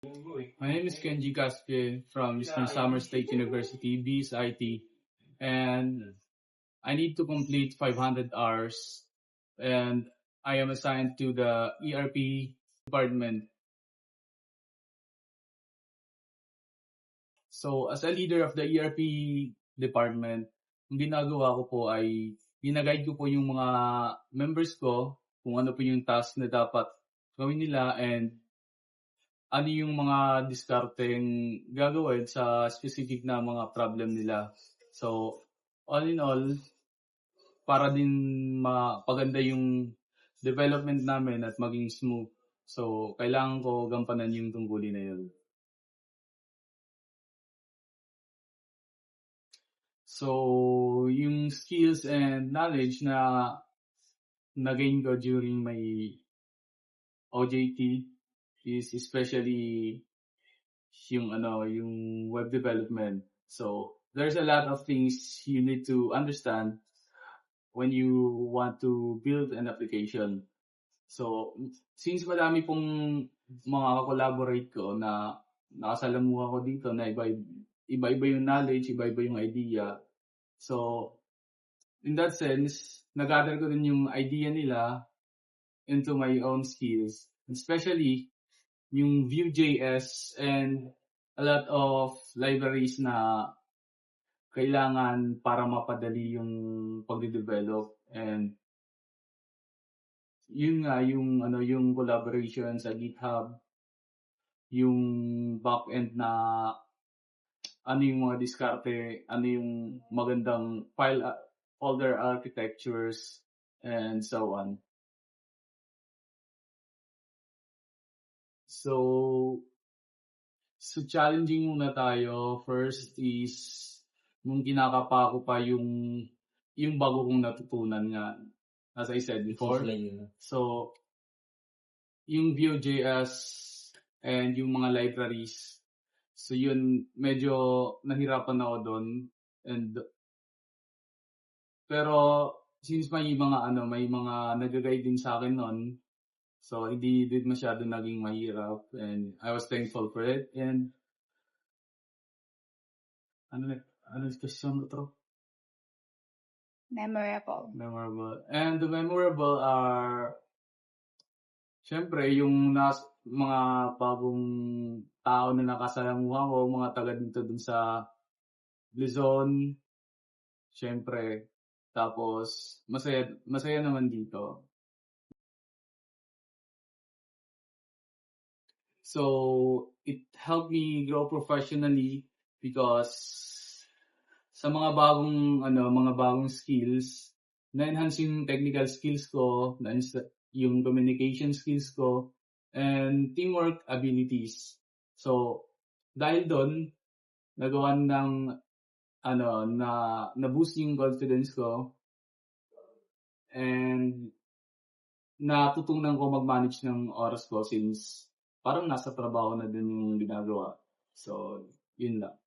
My name is Kenji Caspie from Eastern Summer State University, BSIT, and I need to complete 500 hours, and I am assigned to the ERP department. So, as a leader of the ERP department, ang ginagawa ko po ay ginaguide ko po yung mga members ko kung ano po yung task na dapat gawin nila and ano yung mga diskarteng gagawin sa specific na mga problem nila. So, all in all, para din mapaganda yung development namin at maging smooth. So, kailangan ko gampanan yung tungkulin na yun. So, yung skills and knowledge na nagain ko during my OJT is especially yung web development. So, there's a lot of things you need to understand when you want to build an application. So, since madami pong mga collaborate ko na nakasalamuha ko dito na iba-iba yung knowledge, iba-iba yung idea. So, in that sense, nag-gather ko din yung idea nila into my own skills. Especially, yung Vue.js and a lot of libraries na kailangan para mapadali yung pagde-develop and yun nga yung collaboration sa GitHub, yung backend na ano yung mga diskarte, ano yung magandang folder architectures and so on. So challenging muna tayo. First is nung kinakapa ko pa yung bago kong natutunan nga. As I said before. So, yung Vue.js and yung mga libraries. So yun, medyo nahirapan ako doon. Pero since may mga nag-guide din sa akin noon, so hindi din masyado naging mahirap and I was thankful for it. And ano question mo to? Memorable. And the memorable are syempre yung mga bagong tao na nakasalamuha ko, mga taga dito dun sa Luzon. Syempre, tapos masaya naman dito. So, it helped me grow professionally because sa mga bagong skills, na-enhance yung technical skills ko, na-enhance yung communication skills ko, and teamwork abilities. So, dahil doon, nagawan ng na-boost yung confidence ko, and natutunan ko mag-manage ng oras ko since parang nasa trabaho na din yung ginagawa. So, yun lang.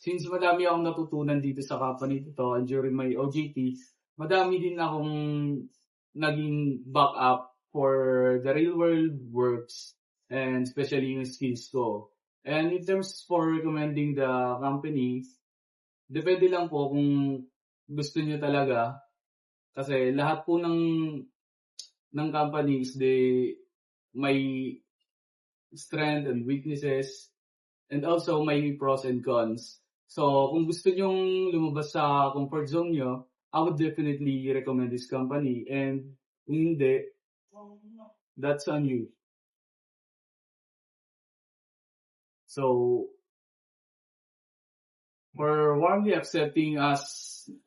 Since madami akong natutunan dito sa company dito during my OJT, madami din akong naging backup for the real world works and especially yung skills ko. And in terms for recommending the company, depende lang po kung gusto niyo talaga. Kasi lahat po ng companies, they may strength and weaknesses and also may pros and cons. So, kung gusto nyong lumabas sa comfort zone nyo, I would definitely recommend this company. And kung hindi, that's on you. So, for warmly accepting us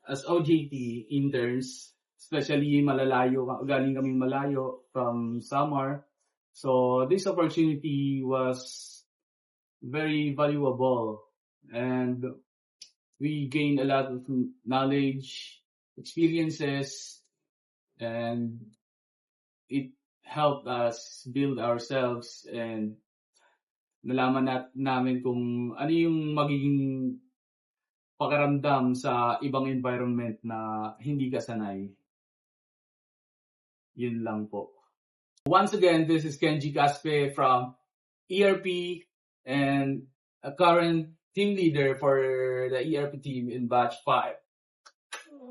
as OJT interns, especially galing kami malayo from Samar. So, this opportunity was very valuable and we gained a lot of knowledge, experiences, and it helped us build ourselves and nalaman namin kung ano yung magiging pakiramdam sa ibang environment na hindi ka sanay. Yun lang po. Once again, this is Kenji Caspe from ERP and a current team leader for the ERP team in Batch 5.